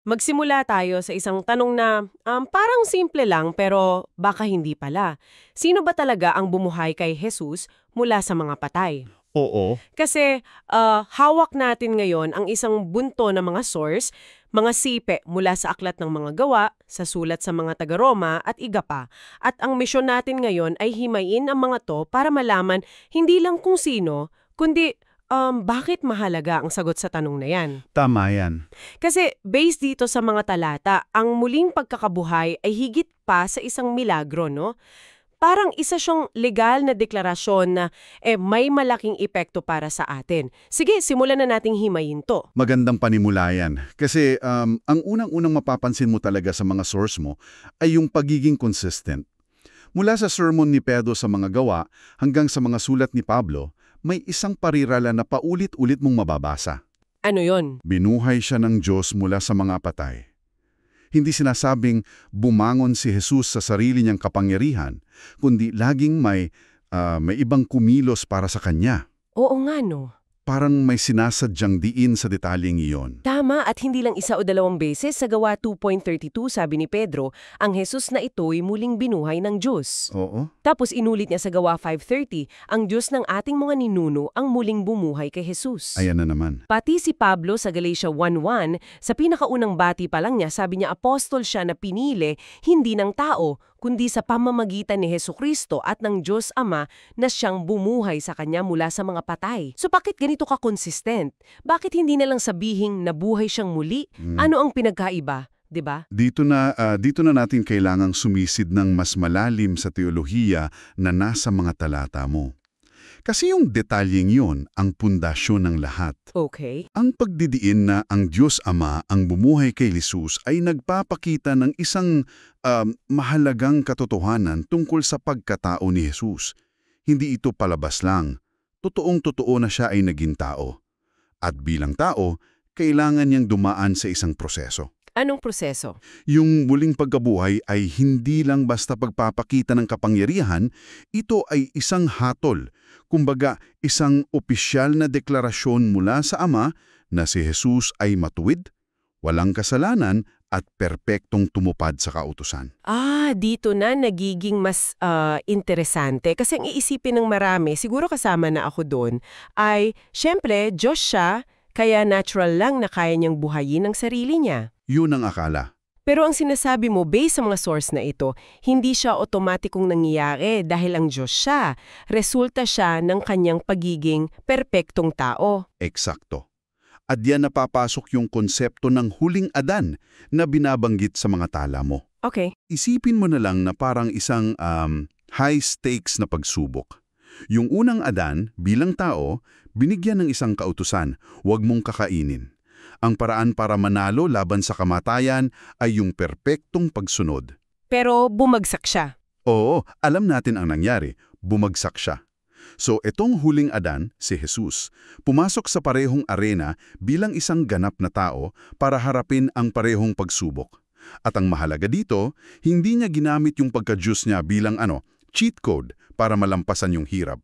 Magsimula tayo sa isang tanong na parang simple lang pero baka hindi pala. Sino ba talaga ang bumuhay kay Jesus mula sa mga patay? Oo. Kasi hawak natin ngayon ang isang bunto ng mga source, mga sipe mula sa Aklat ng Mga Gawa, sa sulat sa mga taga-Roma at iga pa. At ang misyon natin ngayon ay himayin ang mga to para malaman hindi lang kung sino, kundi bakit mahalaga ang sagot sa tanong na yan. Tama yan. Kasi based dito sa mga talata, ang muling pagkakabuhay ay higit pa sa isang milagro, no? Parang isa siyang legal na deklarasyon na may malaking epekto para sa atin. Sige, simulan na nating himayin to. Magandang panimula yan. Kasi ang unang-unang mapapansin mo talaga sa mga source mo ay yung pagiging consistent. Mula sa sermon ni Pedro sa mga gawa hanggang sa mga sulat ni Pablo, may isang parirala na paulit-ulit mong mababasa. Ano yon? Binuhay siya ng Diyos mula sa mga patay. Hindi sinasabing bumangon si Jesus sa sarili niyang kapangyarihan, kundi laging may ibang kumilos para sa kanya. Oo nga, no. Parang may sinasadyang diin sa detalyeng iyon. Tama, at hindi lang isa o dalawang beses sa Gawa 2.32 sabi ni Pedro, ang Jesus na ito'y muling binuhay ng Diyos. Oo. Tapos inulit niya sa Gawa 5.30, ang Diyos ng ating mga ninuno ang muling bumuhay kay Jesus. Ayan na naman. Pati si Pablo sa Galatia 1.1, sa pinakaunang bati pa lang niya, sabi niya apostol siya na pinili, hindi ng tao, kundi sa pamamagitan ni Hesukristo at ng Diyos Ama na siyang bumuhay sa kanya mula sa mga patay. So bakit ganito ka-consistent? Bakit hindi na lang sabihing nabuhay siyang muli? Ano ang pinagkaiba? 'Di ba? Dito na natin kailangang sumisid ng mas malalim sa teolohiya na nasa mga talata mo. Kasi yung detalyeng yun ang pundasyon ng lahat. Okay. Ang pagdidiin na ang Diyos Ama ang bumuhay kay Jesus ay nagpapakita ng isang mahalagang katotohanan tungkol sa pagkatao ni Jesus. Hindi ito palabas lang. Totoong-totoo na siya ay naging tao. At bilang tao, kailangan niyang dumaan sa isang proseso. Anong proseso? Yung muling pagkabuhay ay hindi lang basta pagpapakita ng kapangyarihan, ito ay isang hatol, kumbaga isang opisyal na deklarasyon mula sa Ama na si Jesus ay matuwid, walang kasalanan at perpektong tumupad sa kautusan. Dito na nagiging mas interesante. Kasi ang iisipin ng marami, siguro kasama na ako doon, ay syempre, Diyos siya, kaya natural lang na kaya niyang buhayin ang sarili niya. Yun ang akala. Pero ang sinasabi mo, based sa mga source na ito, hindi siya otomatikong nangyayari dahil ang Diyos siya. Resulta siya ng kanyang pagiging perpektong tao. Eksakto. At diyan napapasok yung konsepto ng huling Adan na binabanggit sa mga tala mo. Okay. Isipin mo na lang na parang isang high-stakes na pagsubok. Yung unang Adan, bilang tao, binigyan ng isang kautusan, huwag mong kakainin. Ang paraan para manalo laban sa kamatayan ay yung perpektong pagsunod. Pero bumagsak siya. Oo, alam natin ang nangyari, bumagsak siya. So itong huling Adan, si Jesus, pumasok sa parehong arena bilang isang ganap na tao para harapin ang parehong pagsubok. At ang mahalaga dito, hindi niya ginamit yung pagka-Diyos niya bilang cheat code para malampasan yung hirap.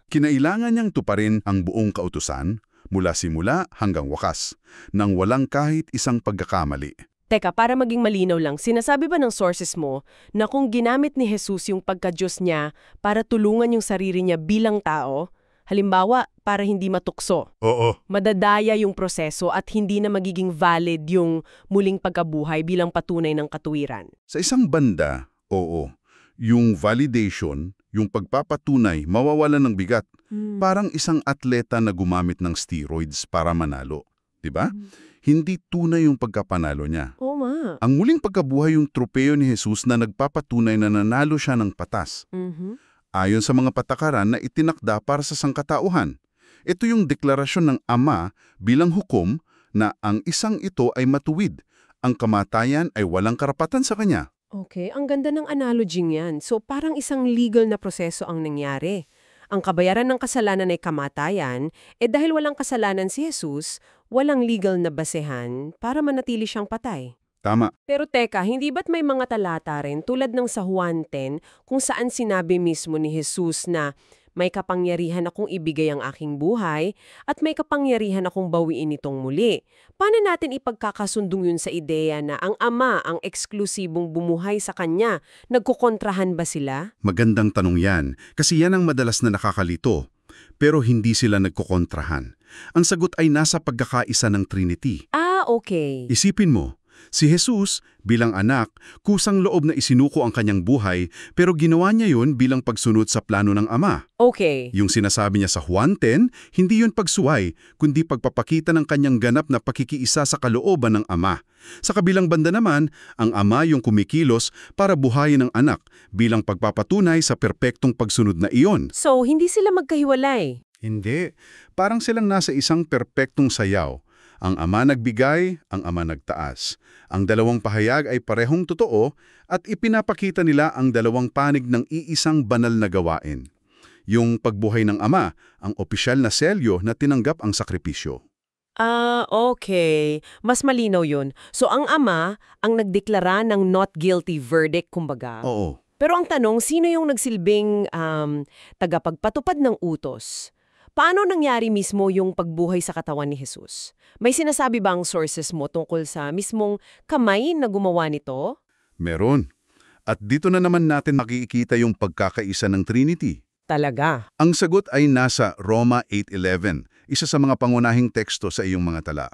Kinailangan niyang tuparin ang buong kautusan, mula simula hanggang wakas, nang walang kahit isang pagkakamali. Teka, para maging malinaw lang, sinasabi ba ng sources mo na kung ginamit ni Jesus yung pagka-Diyos niya para tulungan yung sarili niya bilang tao, halimbawa, para hindi matukso, Oo. madadaya yung proseso at hindi na magiging valid yung muling pagkabuhay bilang patunay ng katuwiran? Sa isang banda, oo, yung validation, yung pagpapatunay, mawawalan ng bigat. Parang isang atleta na gumamit ng steroids para manalo. Diba? Hindi tunay yung pagkapanalo niya. Oo nga. Ang muling pagkabuhay yung tropeo ni Jesus na nagpapatunay na nanalo siya ng patas. Ayon sa mga patakaran na itinakda para sa sangkatauhan. Ito yung deklarasyon ng Ama bilang hukom na ang isang ito ay matuwid. Ang kamatayan ay walang karapatan sa kanya. Okay, ang ganda ng analogy niyan. So parang isang legal na proseso ang nangyari. Ang kabayaran ng kasalanan ay kamatayan, dahil walang kasalanan si Jesus, walang legal na basehan para manatili siyang patay. Tama. Pero teka, hindi ba't may mga talata rin tulad ng sa Juan 10 kung saan sinabi mismo ni Jesus na May kapangyarihan akong ibigay ang aking buhay at may kapangyarihan akong bawiin itong muli. Paano natin ipagkakasundong yun sa ideya na ang Ama ang eksklusibong bumuhay sa Kanya? Nagkukontrahan ba sila? Magandang tanong yan, kasi yan ang madalas na nakakalito. Pero hindi sila nagkokontrahan. Ang sagot ay nasa pagkakaisa ng Trinity. Ah, okay. Isipin mo, si Jesus bilang anak, kusang loob na isinuko ang kanyang buhay, pero ginawa niya yun bilang pagsunod sa plano ng Ama. Okay. Yung sinasabi niya sa Juan 10, hindi yun pagsuway, kundi pagpapakita ng kanyang ganap na pakikiisa sa kalooban ng Ama. Sa kabilang banda naman, ang Ama yung kumikilos para buhayin ang anak bilang pagpapatunay sa perpektong pagsunod na iyon. So, hindi sila magkahiwalay. Hindi. Parang silang nasa isang perpektong sayaw. Ang Ama nagbigay, ang Ama nagtaas. Ang dalawang pahayag ay parehong totoo at ipinapakita nila ang dalawang panig ng iisang banal na gawain. Yung pagbuhay ng Ama, ang opisyal na selyo na tinanggap ang sakripisyo. Ah, okay. Mas malinaw yun. So, ang Ama ang nagdeklara ng not guilty verdict, kumbaga. Oo. Pero ang tanong, sino yung nagsilbing tagapagpatupad ng utos? Paano nangyari mismo yung pagbuhay sa katawan ni Jesus? May sinasabi ba ang sources mo tungkol sa mismong kamay na gumawa nito? Meron. At dito na naman natin makikita yung pagkakaisa ng Trinity. Talaga? Ang sagot ay nasa Roma 8:11, isa sa mga pangunahing teksto sa iyong mga tala.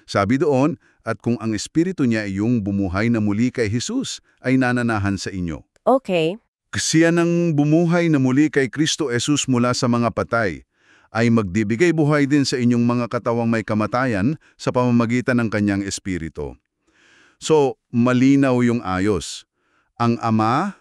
Sabi doon, at kung ang Espiritu niya ay yung bumuhay na muli kay Jesus, ay nananahan sa inyo. Okay. Siya nang bumuhay na muli kay Kristo Jesus mula sa mga patay, ay magdibigay buhay din sa inyong mga katawang may kamatayan sa pamamagitan ng kanyang Espiritu. So, malinaw yung ayos. Ang Ama,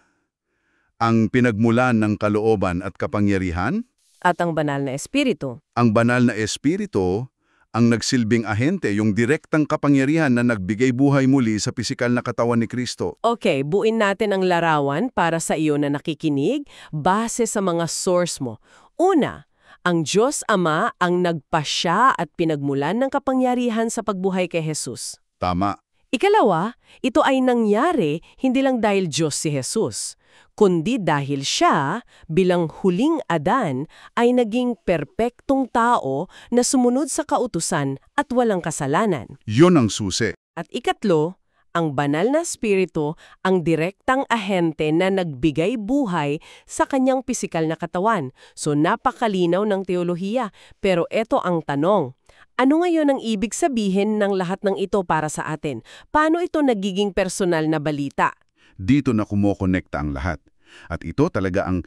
ang pinagmulan ng kalooban at kapangyarihan, At ang banal na espiritu. ang banal na Espiritu, ang nagsilbing ahente, yung direktang kapangyarihan na nagbigay buhay muli sa pisikal na katawan ni Kristo. Okay, buuin natin ang larawan para sa iyo na nakikinig base sa mga source mo. Una, ang Diyos Ama ang nagpasya at pinagmulan ng kapangyarihan sa pagbuhay kay Jesus. Tama. Ikalawa, ito ay nangyari hindi lang dahil Diyos si Jesus, kundi dahil siya, bilang huling Adan, ay naging perpektong tao na sumunod sa kautusan at walang kasalanan. Yun ang susi. At ikatlo, ang banal na espiritu ang direktang ahente na nagbigay buhay sa kanyang pisikal na katawan. So napakalinaw ng teolohiya. Pero ito ang tanong. Ano ngayon ang ibig sabihin ng lahat ng ito para sa atin? Paano ito nagiging personal na balita? Dito na kumokonekta ang lahat. At ito talaga ang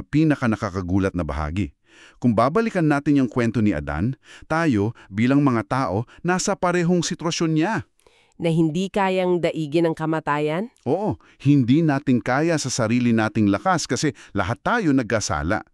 pinaka-nakakagulat na bahagi. Kung babalikan natin yung kwento ni Adan, tayo bilang mga tao nasa parehong sitwasyon niya. Na hindi kayang daigin ang kamatayan? Oo, hindi natin kaya sa sarili nating lakas kasi lahat tayo nagkasala.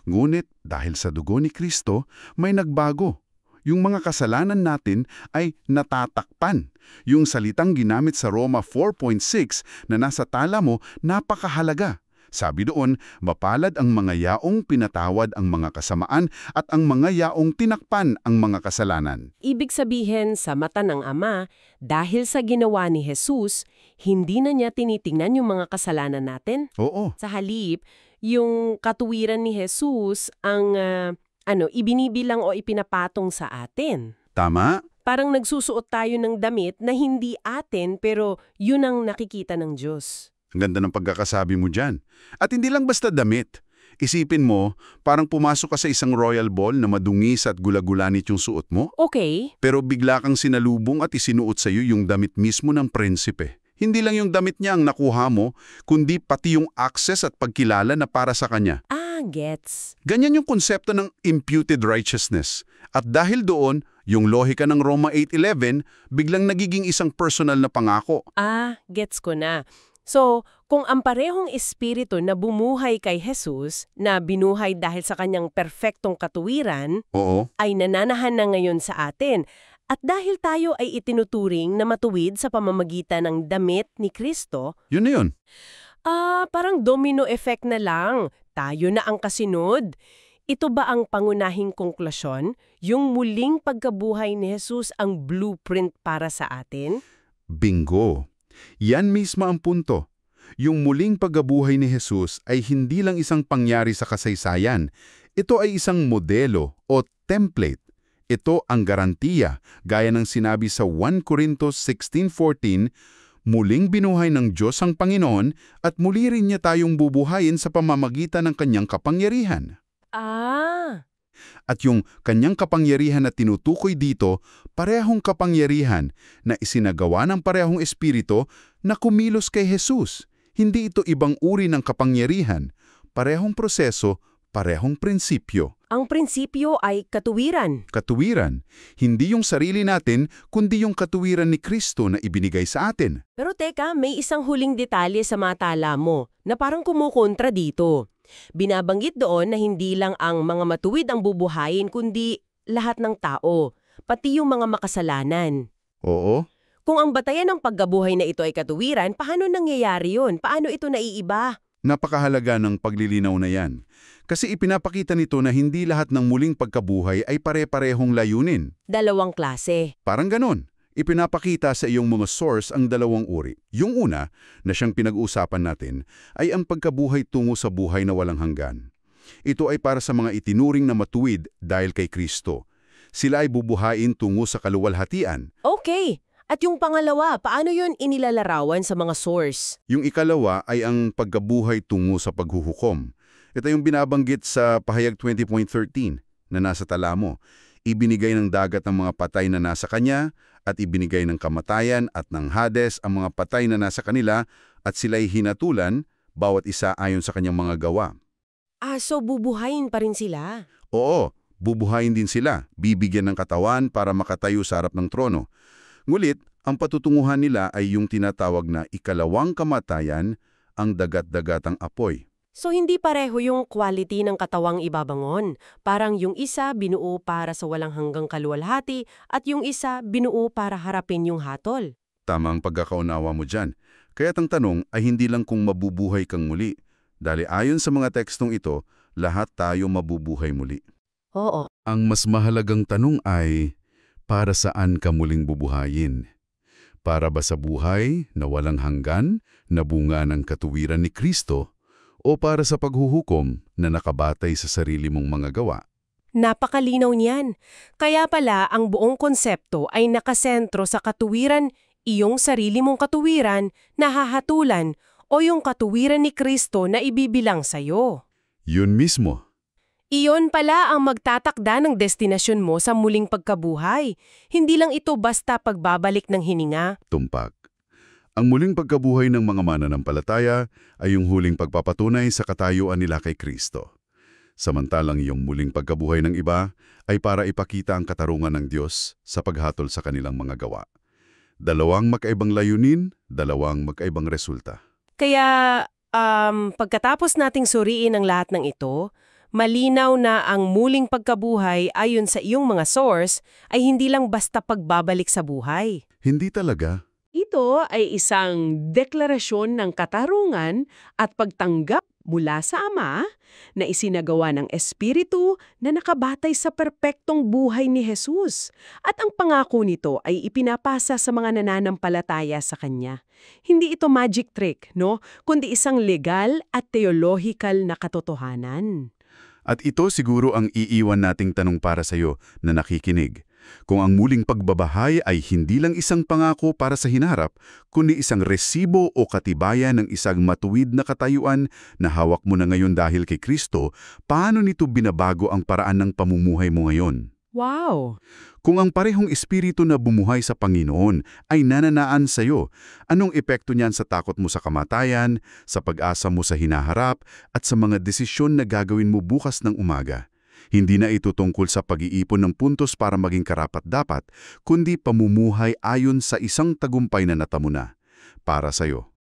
Ngunit dahil sa dugo ni Kristo, may nagbago. Yung mga kasalanan natin ay natatakpan. Yung salitang ginamit sa Roma 4.6 na nasa tala mo, napakahalaga. Sabi doon, mapalad ang mga yaong pinatawad ang mga kasamaan at ang mga yaong tinakpan ang mga kasalanan. Ibig sabihin, sa mata ng Ama, dahil sa ginawa ni Jesus, hindi na niya tinitingnan yung mga kasalanan natin. Oo, Sa halip, yung katuwiran ni Jesus ang ibinibilang o ipinapatong sa atin. tama. Parang nagsusuot tayo ng damit na hindi atin pero yun ang nakikita ng Diyos. Ang ganda ng pagkakasabi mo dyan. At hindi lang basta damit. Isipin mo, parang pumasok ka sa isang royal ball na madungis at gula-gulanit yung suot mo, Okay. pero bigla kang sinalubong at isinuot sa iyo yung damit mismo ng prinsipe. Hindi lang yung damit niya ang nakuha mo, kundi pati yung access at pagkilala na para sa kanya. Ah, gets. Ganyan yung konsepto ng imputed righteousness. At dahil doon, yung lohika ng Roma 8:11 biglang nagiging isang personal na pangako. Ah, gets ko na. So, kung ang parehong espiritu na bumuhay kay Jesus, na binuhay dahil sa kanyang perpektong katuwiran, Oo, ay nananahan na ngayon sa atin, at dahil tayo ay itinuturing na matuwid sa pamamagitan ng damit ni Kristo, yun na yun. parang domino effect na lang. Tayo na ang kasunod. Ito ba ang pangunahing konklusyon? Yung muling pagkabuhay ni Jesus ang blueprint para sa atin? Bingo. Yan mismo ang punto. yung muling pagkabuhay ni Jesus ay hindi lang isang pangyari sa kasaysayan. Ito ay isang modelo o template. Ito ang garantiya, gaya ng sinabi sa 1 Corinthos 16:14, muling binuhay ng Diyos ang Panginoon at muli rin niya tayong bubuhayin sa pamamagitan ng kanyang kapangyarihan. Ah, At yung kanyang kapangyarihan na tinutukoy dito, parehong kapangyarihan na isinagawa ng parehong espiritu na kumilos kay Jesus. Hindi ito ibang uri ng kapangyarihan. Parehong proseso, parehong prinsipyo. ang prinsipyo ay katuwiran. Katuwiran, hindi yung sarili natin, kundi yung katuwiran ni Kristo na ibinigay sa atin. Pero teka, may isang huling detalye sa matala mo na parang kumukontra dito. Binabanggit doon na hindi lang ang mga matuwid ang bubuhayin kundi lahat ng tao, pati yung mga makasalanan. Oo, Kung ang batayan ng paggabuhay na ito ay katuwiran, paano nangyayari yun? Paano ito naiiba? napakahalaga ng paglilinaw na yan. Kasi ipinapakita nito na hindi lahat ng muling pagkabuhay ay pare-parehong layunin. Dalawang klase. Parang ganon. Ipinapakita sa iyong mga source ang dalawang uri. Yung una, na siyang pinag-uusapan natin, ay ang pagkabuhay tungo sa buhay na walang hanggan. Ito ay para sa mga itinuring na matuwid dahil kay Kristo. Sila ay bubuhayin tungo sa kaluwalhatian. Okay. At yung pangalawa, paano yun inilalarawan sa mga source? Yung ikalawa ay ang pagkabuhay tungo sa paghuhukom. Ito yung binabanggit sa Pahayag 20.13 na nasa tala mo. Ibinigay ng dagat ang mga patay na nasa kanya at ibinigay ng kamatayan at ng Hades ang mga patay na nasa kanila at sila'y hinatulan, bawat isa ayon sa kanyang mga gawa. Ah, so bubuhayin pa rin sila? Oo, bubuhayin din sila, bibigyan ng katawan para makatayo sa harap ng trono. Ngulit, ang patutunguhan nila ay yung tinatawag na ikalawang kamatayan, ang dagat-dagatang apoy. So hindi pareho yung quality ng katawang ibabangon. Parang yung isa binuo para sa walang hanggang kaluwalhati at yung isa binuo para harapin yung hatol. Tamang pagkakaunawa mo dyan. Kaya't ang tanong ay hindi lang kung mabubuhay kang muli. Dahil ayon sa mga tekstong ito, lahat tayo mabubuhay muli. Oo. Ang mas mahalagang tanong ay, para saan ka muling bubuhayin? Para ba sa buhay na walang hanggan, na bunga ng katuwiran ni Kristo, o para sa paghuhukom na nakabatay sa sarili mong mga gawa? Napakalinaw niyan. Kaya pala ang buong konsepto ay nakasentro sa katuwiran, iyong sarili mong katuwiran na hahatulan o yung katuwiran ni Kristo na ibibilang sa'yo. Yun mismo. Iyon pala ang magtatakda ng destinasyon mo sa muling pagkabuhay. Hindi lang ito basta pagbabalik ng hininga. Tumpak. Ang muling pagkabuhay ng mga mananampalataya ay yung huling pagpapatunay sa katayuan nila kay Kristo. Samantalang yung muling pagkabuhay ng iba ay para ipakita ang katarungan ng Diyos sa paghatol sa kanilang mga gawa. Dalawang magkaibang layunin, dalawang magkaibang resulta. Kaya, pagkatapos nating suriin ang lahat ng ito, malinaw na ang muling pagkabuhay ayon sa iyong mga source ay hindi lang basta pagbabalik sa buhay. Hindi talaga. Ito ay isang deklarasyon ng katarungan at pagtanggap mula sa Ama na isinagawa ng Espiritu na nakabatay sa perpektong buhay ni Jesus. At ang pangako nito ay ipinapasa sa mga nananampalataya sa Kanya. Hindi ito magic trick, no? Kundi isang legal at theological na katotohanan. At ito siguro ang iiwan nating tanong para sa iyo na nakikinig. Kung ang muling pagbabahay ay hindi lang isang pangako para sa hinarap, kundi isang resibo o katibayan ng isang matuwid na katayuan na hawak mo na ngayon dahil kay Kristo, paano nito binabago ang paraan ng pamumuhay mo ngayon? Wow! Kung ang parehong espiritu na bumuhay sa Panginoon ay nananaan sa iyo, anong epekto niyan sa takot mo sa kamatayan, sa pag-asa mo sa hinaharap, at sa mga desisyon na gagawin mo bukas ng umaga? Hindi na ito tungkol sa pag-iipon ng puntos para maging karapat-dapat, kundi pamumuhay ayon sa isang tagumpay na natamo na. Para sa iyo.